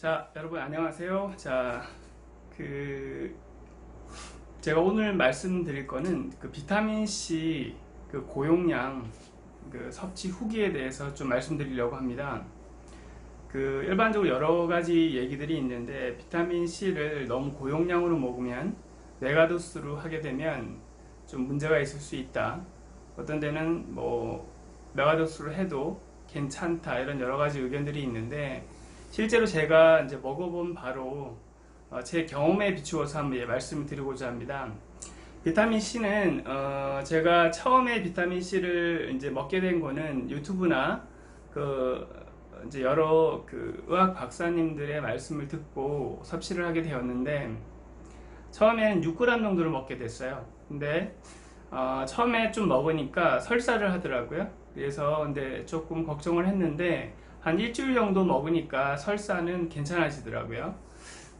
자, 여러분 안녕하세요. 제가 오늘 말씀드릴 거는 비타민 C 고용량 섭취 후기에 대해서 좀 말씀드리려고 합니다. 일반적으로 여러 가지 얘기들이 있는데 비타민 C를 너무 고용량으로 먹으면 메가도스로 하게 되면 좀 문제가 있을 수 있다. 어떤 데는 메가도스로 해도 괜찮다, 이런 여러 가지 의견들이 있는데, 실제로 제가 이제 먹어본 바로 제 경험에 비추어서 한번 말씀을 드리고자 합니다. 비타민 C는 제가 처음에 비타민 C를 이제 먹게 된 거는 유튜브나 이제 여러 의학 박사님들의 말씀을 듣고 섭취를 하게 되었는데, 처음에는 6g 정도를 먹게 됐어요. 근데 처음에 좀 먹으니까 설사를 하더라고요. 그래서 근데 조금 걱정을 했는데 한 일주일 정도 먹으니까 설사는 괜찮아지더라고요.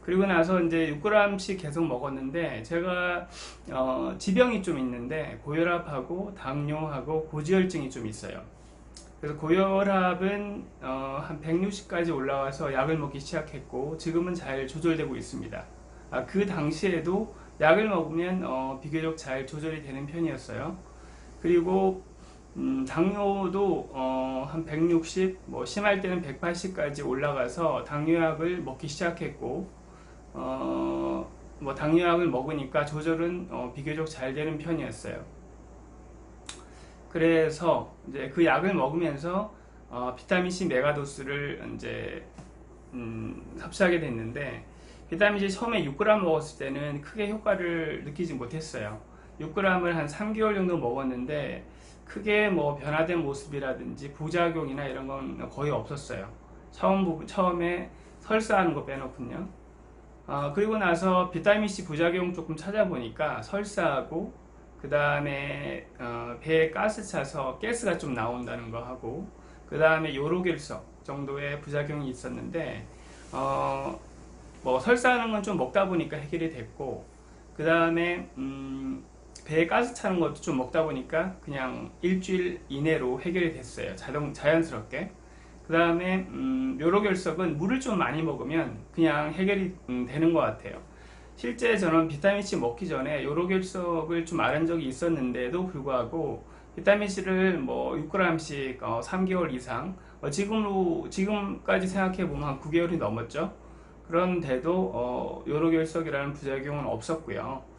그리고 나서 이제 6g씩 계속 먹었는데, 제가 지병이 좀 있는데 고혈압하고 당뇨하고 고지혈증이 좀 있어요. 그래서 고혈압은 한 160까지 올라와서 약을 먹기 시작했고, 지금은 잘 조절되고 있습니다. 그 당시에도 약을 먹으면 비교적 잘 조절이 되는 편이었어요. 그리고 당뇨도 한 160, 심할 때는 180까지 올라가서 당뇨약을 먹기 시작했고, 당뇨약을 먹으니까 조절은 비교적 잘 되는 편이었어요. 그래서 이제 그 약을 먹으면서 비타민C 메가도스를 이제 섭취하게 됐는데, 비타민C 처음에 6g 먹었을 때는 크게 효과를 느끼지 못했어요. 6g을 한 3개월 정도 먹었는데 크게 변화된 모습이라든지 부작용이나 이런 건 거의 없었어요. 처음에 설사하는 거 빼놓군요. 그리고 나서 비타민C 부작용 조금 찾아보니까 설사하고, 그 다음에 배에 가스 차서 가스가 좀 나온다는 거 하고, 그 다음에 요로결석 정도의 부작용이 있었는데, 설사하는 건 좀 먹다 보니까 해결이 됐고, 그 다음에 배에 가스 차는 것도 좀 먹다 보니까 그냥 일주일 이내로 해결이 됐어요. 자연스럽게. 그 다음에 요로결석은 물을 좀 많이 먹으면 그냥 해결이 되는 것 같아요. 실제 저는 비타민C 먹기 전에 요로결석을 좀 앓은 적이 있었는데도 불구하고 비타민C를 6g씩 3개월 이상, 지금까지 생각해보면 한 9개월이 넘었죠. 그런데도 요로결석이라는 부작용은 없었고요.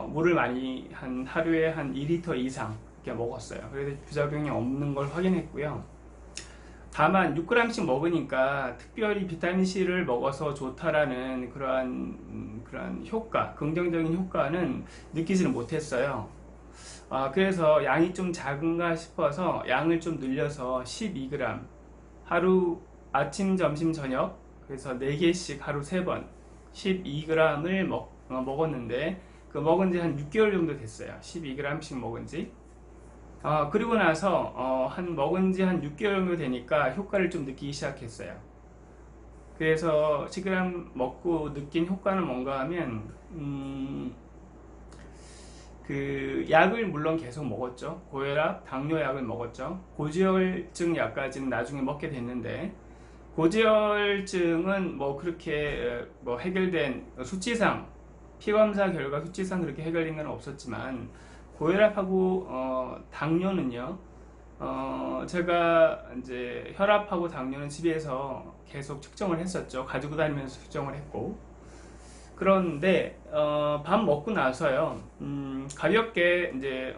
물을 많이 하루에 한 2리터 이상 이렇게 먹었어요. 그래서 부작용이 없는 걸 확인했고요. 다만 6g씩 먹으니까 특별히 비타민C를 먹어서 좋다라는 그러한 효과, 긍정적인 효과는 느끼지는 못했어요. 그래서 양이 좀 작은가 싶어서 양을 좀 늘려서 12g, 하루 아침, 점심, 저녁, 그래서 4개씩 하루 3번 12g을 먹었는데, 먹은 지 한 6개월 정도 됐어요. 12g씩 먹은 지. 그리고 나서 먹은 지 한 6개월 정도 되니까 효과를 좀 느끼기 시작했어요. 그래서 10g 먹고 느낀 효과는 뭔가 하면 약을 물론 계속 먹었죠. 고혈압, 당뇨약을 먹었죠. 고지혈증 약까지는 나중에 먹게 됐는데, 고지혈증은 그렇게 해결된 수치상, 피검사 결과 수치상 그렇게 해결된 건 없었지만, 고혈압하고 당뇨는요, 제가 이제 혈압하고 당뇨는 집에서 계속 측정을 했었죠. 가지고 다니면서 측정을 했고. 그런데 밥 먹고 나서요, 가볍게 이제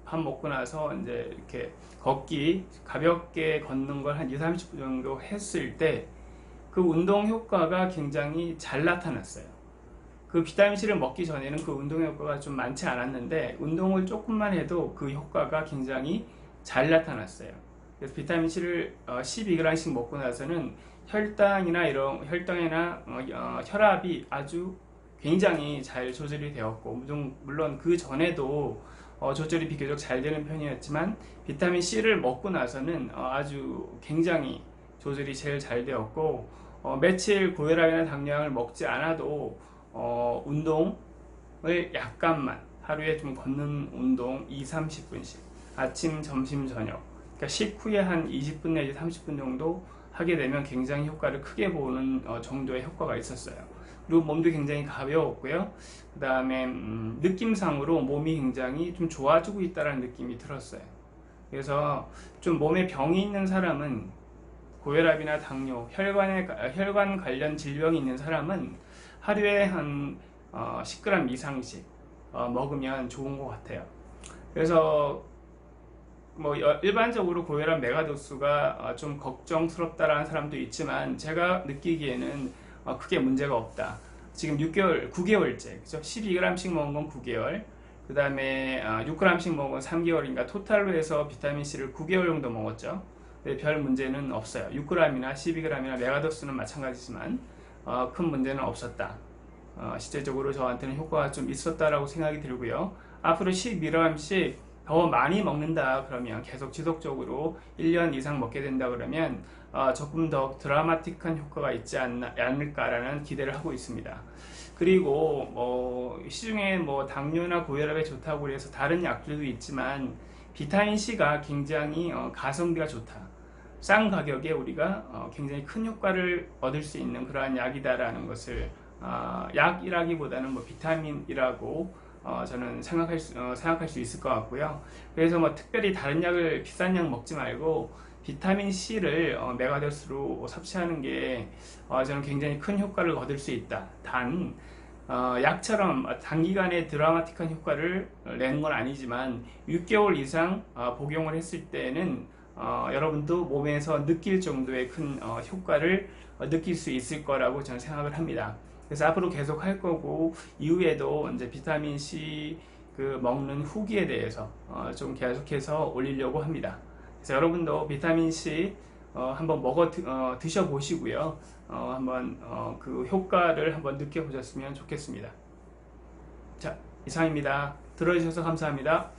밥 먹고 나서 이제 이렇게 가볍게 걷는 걸 한 2-30분 정도 했을 때 그 운동 효과가 굉장히 잘 나타났어요. 그 비타민C를 먹기 전에는 그 운동 효과가 좀 많지 않았는데, 운동을 조금만 해도 그 효과가 굉장히 잘 나타났어요. 그래서 비타민C를 12g씩 먹고 나서는 혈당이나 혈압이 아주 굉장히 잘 조절이 되었고, 물론 그 전에도 조절이 비교적 잘 되는 편이었지만, 비타민C를 먹고 나서는 아주 굉장히 조절이 제일 잘 되었고, 며칠 고혈압이나 당뇨약을 먹지 않아도 운동을 약간만, 하루에 좀 걷는 운동 2-30분씩 아침, 점심, 저녁, 그러니까 식후에 한 20분 내지 30분 정도 하게 되면 굉장히 효과를 크게 보는 정도의 효과가 있었어요. 그리고 몸도 굉장히 가벼웠고요. 그 다음에 느낌상으로 몸이 굉장히 좀 좋아지고 있다는 느낌이 들었어요. 그래서 좀 몸에 병이 있는 사람은, 고혈압이나 당뇨, 혈관 관련 질병이 있는 사람은 하루에 한 10g 이상씩 먹으면 좋은 것 같아요. 그래서 뭐 일반적으로 고혈압 메가도수가 좀 걱정스럽다라는 사람도 있지만, 제가 느끼기에는 크게 문제가 없다. 지금 9개월째, 그죠? 12g씩 먹은 건 9개월, 그 다음에 6g씩 먹은 건 3개월인가, 토탈로 해서 비타민C를 9개월 정도 먹었죠. 별 문제는 없어요. 6g이나 12g이나 메가도수는 마찬가지지만 큰 문제는 없었다. 실제적으로 저한테는 효과가 좀 있었다라고 생각이 들고요. 앞으로 12g씩 더 많이 먹는다 그러면, 계속 지속적으로 1년 이상 먹게 된다 그러면 조금 더 드라마틱한 효과가 있지 않을까라는 기대를 하고 있습니다. 그리고 시중에 당뇨나 고혈압에 좋다고 해서 다른 약들도 있지만, 비타민C가 굉장히 가성비가 좋다. 싼 가격에 우리가 굉장히 큰 효과를 얻을 수 있는 그러한 약이다라는 것을, 약이라기보다는 비타민이라고 저는 생각할 수 있을 것 같고요. 그래서 특별히 다른 약을, 비싼 약 먹지 말고 비타민C를 메가도수로 섭취하는 게 저는 굉장히 큰 효과를 얻을 수 있다. 단 약처럼 단기간에 드라마틱한 효과를 내는 건 아니지만, 6개월 이상 복용을 했을 때는 여러분도 몸에서 느낄 정도의 큰 효과를 느낄 수 있을 거라고 저는 생각을 합니다. 그래서 앞으로 계속 할 거고, 이후에도 이제 비타민C 먹는 후기에 대해서 좀 계속해서 올리려고 합니다. 그래서 여러분도 비타민C 한번 드셔 보시고요. 한번 그 효과를 한번 느껴보셨으면 좋겠습니다. 자, 이상입니다. 들어주셔서 감사합니다.